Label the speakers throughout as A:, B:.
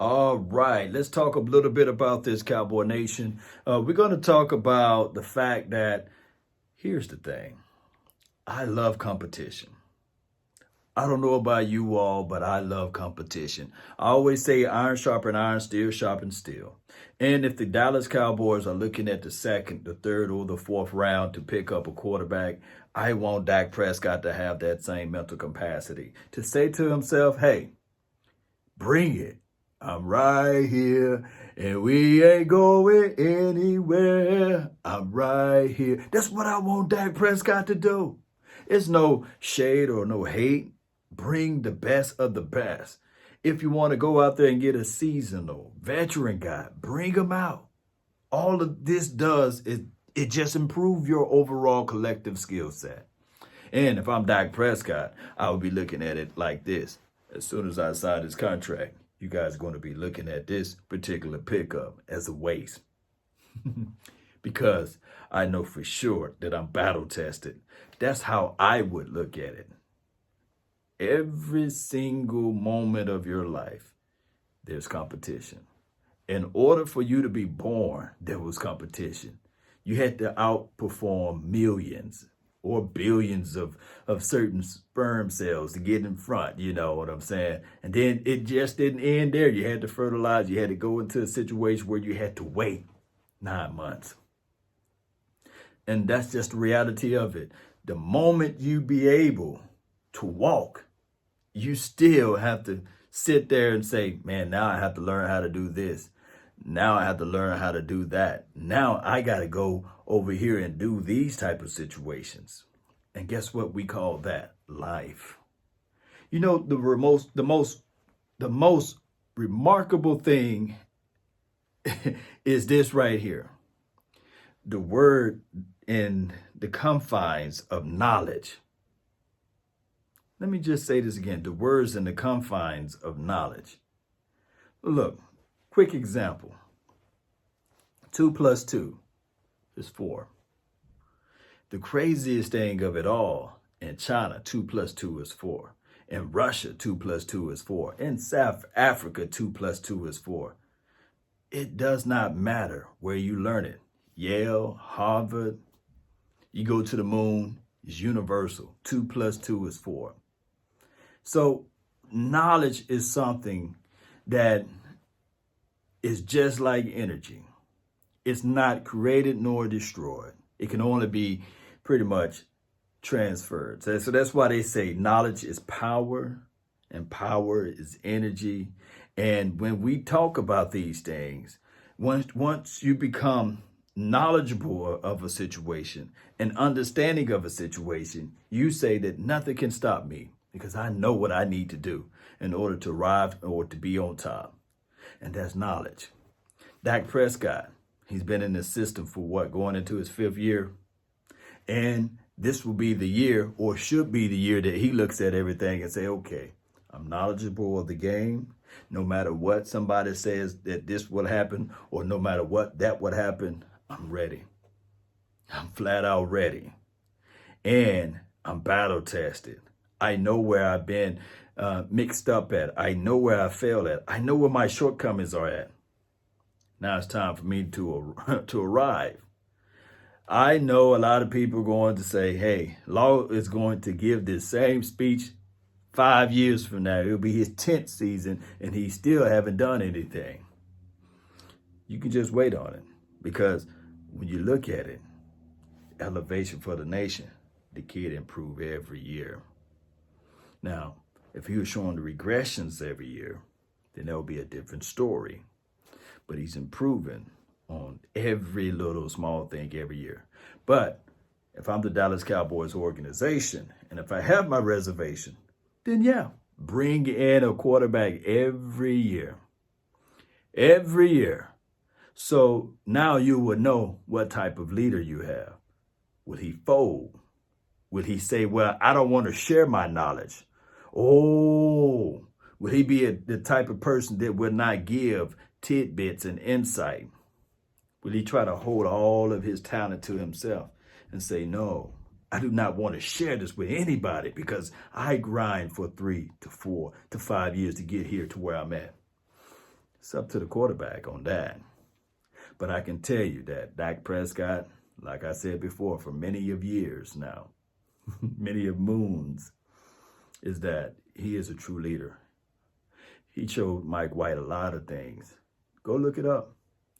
A: All right, let's talk a little bit about this, Cowboy Nation. We're going to talk about the fact that here's the thing. I love competition. I don't know about you all, but I love competition. I always say iron sharpen iron, steel sharpen steel. And if the Dallas Cowboys are looking at the second, the third, or the fourth round to pick up a quarterback, I want Dak Prescott to have that same mental capacity to say to himself, hey, bring it. I'm right here and we ain't going anywhere. I'm right here. That's what I want Dak Prescott to do. It's no shade or no hate. Bring the best of the best. If you want to go out there and get a seasonal veteran guy, bring him out. All of this does is it just improve your overall collective skill set. And if I'm Dak Prescott, I would be looking at it like this. As soon as I sign this contract, you guys are going to be looking at this particular pickup as a waste. Because I know for sure that I'm battle tested. That's how I would look at it. Every single moment of your life, there's competition. In order for you to be born, there was competition. You had to outperform millions or billions of certain sperm cells to get in front, you know what I'm saying? And then it just didn't end there. You had to fertilize. You had to go into a situation where you had to wait 9 months. And that's just the reality of it. The moment you be able to walk, you still have to sit there and say, man, now I have to learn how to do this. Now I have to learn how to do that. Now I got to go over here and do these type of situations. And guess what we call that? Life. You know, the most remarkable thing is this right here. The word in the confines of knowledge. Let me just say this again. The words in the confines of knowledge. Look, quick example. 2 plus 2 is 4. The craziest thing of it all, in China, 2 plus 2 is 4. In Russia, 2 plus 2 is 4. In South Africa, 2 plus 2 is 4. It does not matter where you learn it. Yale, Harvard, you go to the moon, it's universal. 2 plus 2 is 4. So knowledge is something that is just like energy. It's not created nor destroyed. It can only be pretty much transferred. So that's why they say knowledge is power and power is energy. And when we talk about these things, once you become knowledgeable of a situation and understanding of a situation, you say that nothing can stop me because I know what I need to do in order to arrive or to be on top. And that's knowledge. Dak Prescott, he's been in the system for what, going into his 5th year? And this will be the year, or should be the year, that he looks at everything and say, okay, I'm knowledgeable of the game. No matter what somebody says that this will happen, or no matter what that would happen, I'm ready. I'm flat out ready. And I'm battle tested. I know where I've been mixed up at. I know where I failed at. I know where my shortcomings are at. Now it's time for me to arrive. I know a lot of people are going to say, hey, Law is going to give this same speech 5 years from now. It'll be his 10th season and he still haven't done anything. You can just wait on it, because when you look at it, elevation for the nation, the kid improved every year. Now, if he was showing the regressions every year, then that would be a different story. But he's improving on every little small thing every year. But if I'm the Dallas Cowboys organization, and if I have my reservation, then yeah, bring in a quarterback every year. Every year. So now you will know what type of leader you have. Will he fold? Will he say, well, I don't want to share my knowledge? Oh, will he be the type of person that will not give tidbits and insight? Will he try to hold all of his talent to himself and say, no, I do not want to share this with anybody because I grind for 3 to 4 to 5 years to get here to where I'm at? It's up to the quarterback on that. But I can tell you that Dak Prescott, like I said before, for many of years now, many of moons, is that he is a true leader. He showed Mike White a lot of things. Go look it up.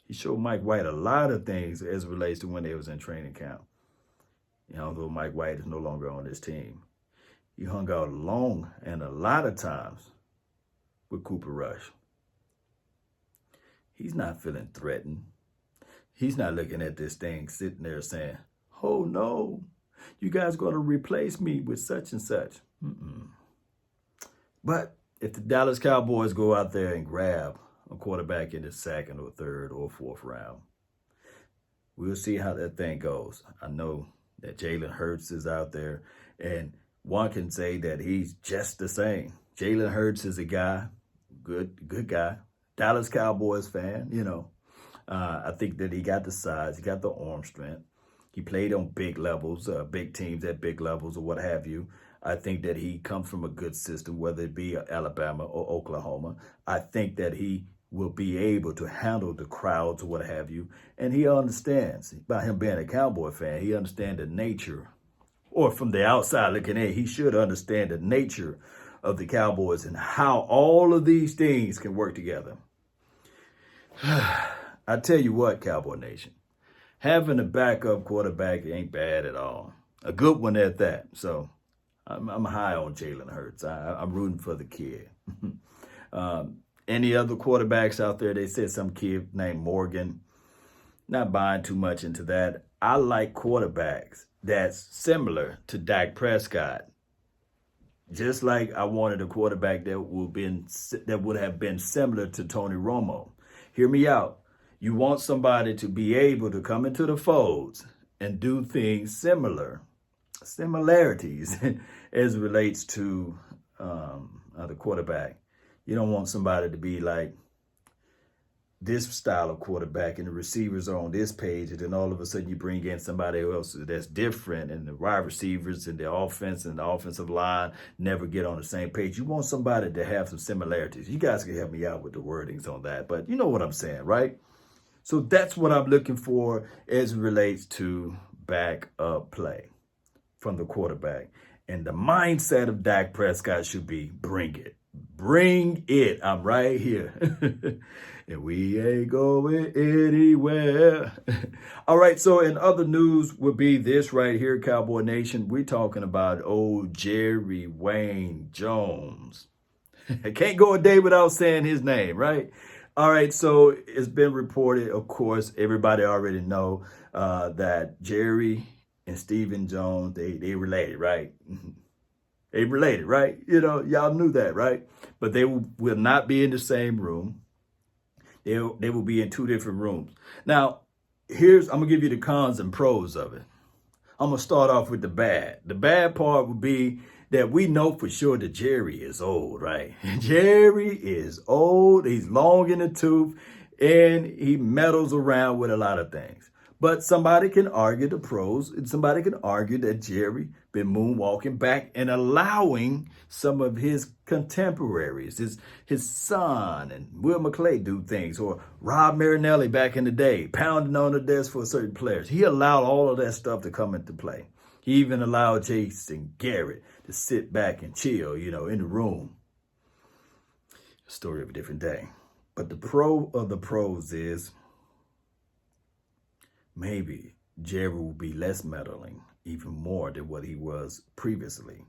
A: He showed Mike White a lot of things as it relates to when they was in training camp. Although Mike White is no longer on this team. He hung out long and a lot of times with Cooper Rush. He's not feeling threatened. He's not looking at this thing sitting there saying, oh no, you guys going to replace me with such and such. But if the Dallas Cowboys go out there and grab a quarterback in the 2nd or 3rd or 4th round, we'll see how that thing goes. I know that Jalen Hurts is out there, and one can say that he's just the same. Jalen Hurts is a guy, good guy, Dallas Cowboys fan, I think that he got the size, he got the arm strength. He played on big levels, big teams at big levels or what have you. I think that he comes from a good system, whether it be Alabama or Oklahoma. I think that he will be able to handle the crowds or what have you. And he understands, by him being a Cowboy fan, he understands the nature, or from the outside looking in, he should understand the nature of the Cowboys and how all of these things can work together. I tell you what, Cowboy Nation, having a backup quarterback ain't bad at all. A good one at that. So I'm high on Jalen Hurts. I'm rooting for the kid. Any other quarterbacks out there? They said some kid named Morgan. Not buying too much into that. I like quarterbacks that's similar to Dak Prescott. Just like I wanted a quarterback that would have been similar to Tony Romo. Hear me out. You want somebody to be able to come into the folds and do things similarities as it relates to the quarterback. You don't want somebody to be like this style of quarterback and the receivers are on this page, and then all of a sudden you bring in somebody else that's different, and the wide receivers and the offense and the offensive line never get on the same page. You want somebody to have some similarities. You guys can help me out with the wordings on that, but you know what I'm saying, right? So that's what I'm looking for as it relates to backup play from the quarterback. And the mindset of Dak Prescott should be, bring it. Bring it. I'm right here. And we ain't going anywhere. All right, so in other news would be this right here, Cowboy Nation. We're talking about old Jerry Wayne Jones. I can't go a day without saying his name, right? All right, so it's been reported, of course, everybody already know that Jerry and Stephen Jones, they related, right? They related, right? Y'all knew that, right? But they will not be in the same room. They will be in two different rooms. Now, I'm going to give you the cons and pros of it. I'm going to start off with the bad. The bad part would be that we know for sure that Jerry is old, right? Jerry is old. He's long in the tooth, and he meddles around with a lot of things. But somebody can argue the pros, and somebody can argue that Jerry been moonwalking back and allowing some of his contemporaries, his son and Will McClay do things, or Rob Marinelli back in the day, pounding on the desk for certain players. He allowed all of that stuff to come into play. He even allowed Jason Garrett to sit back and chill, in the room. Story of a different day. But the pro of the pros is maybe Jerry will be less meddling, even more than what he was previously.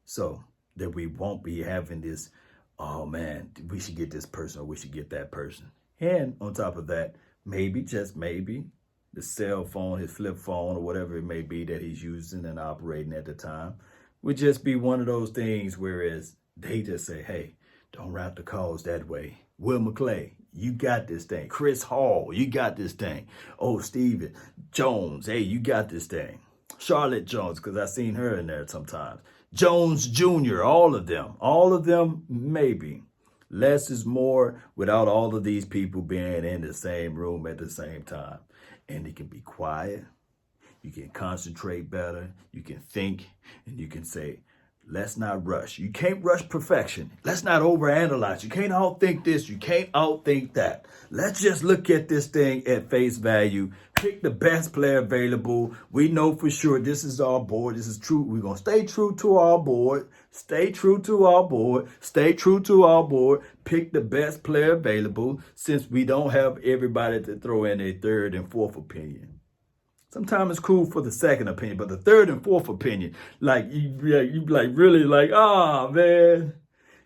A: So that we won't be having this, oh man, we should get this person or we should get that person. And on top of that, maybe, just maybe, the cell phone, his flip phone, or whatever it may be that he's using and operating at the time, would just be one of those things whereas they just say, hey, don't route the calls that way. Will McClay, you got this thing. Chris Hall, you got this thing. Oh, Steven Jones, hey, you got this thing. Charlotte Jones, because I've seen her in there sometimes. Jones Jr., all of them, maybe. Less is more without all of these people being in the same room at the same time. And it can be quiet. You can concentrate better. You can think, and you can say, let's not rush. You can't rush perfection. Let's not overanalyze. You can't outthink this. You can't outthink that. Let's just look at this thing at face value. Pick the best player available. We know for sure this is our board. This is true. We're going to stay true to our board. Stay true to our board. Stay true to our board. Pick the best player available since we don't have everybody to throw in a third and fourth opinion. Sometimes it's cool for the second opinion, but the third and fourth opinion, like you like really like, man,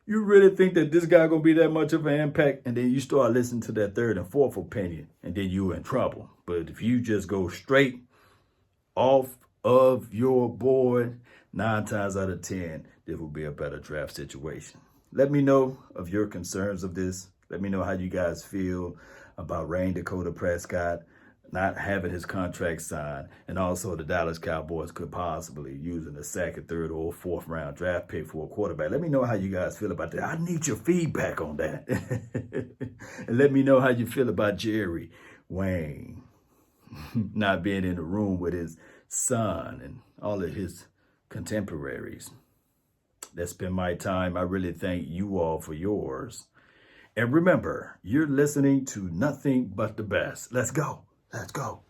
A: you really think that this guy gonna be that much of an impact, and then you start listening to that third and fourth opinion, and then you're in trouble. But if you just go straight off of your board, 9 times out of 10, this will be a better draft situation. Let me know of your concerns of this. Let me know how you guys feel about Dakota Prescott not having his contract signed, and also the Dallas Cowboys could possibly using the 2nd, 3rd, or 4th round draft pick for a quarterback. Let me know how you guys feel about that. I need your feedback on that. And let me know how you feel about Jerry Wayne not being in the room with his son and all of his contemporaries. That's been my time. I really thank you all for yours. And remember, you're listening to nothing but the best. Let's go. Let's go.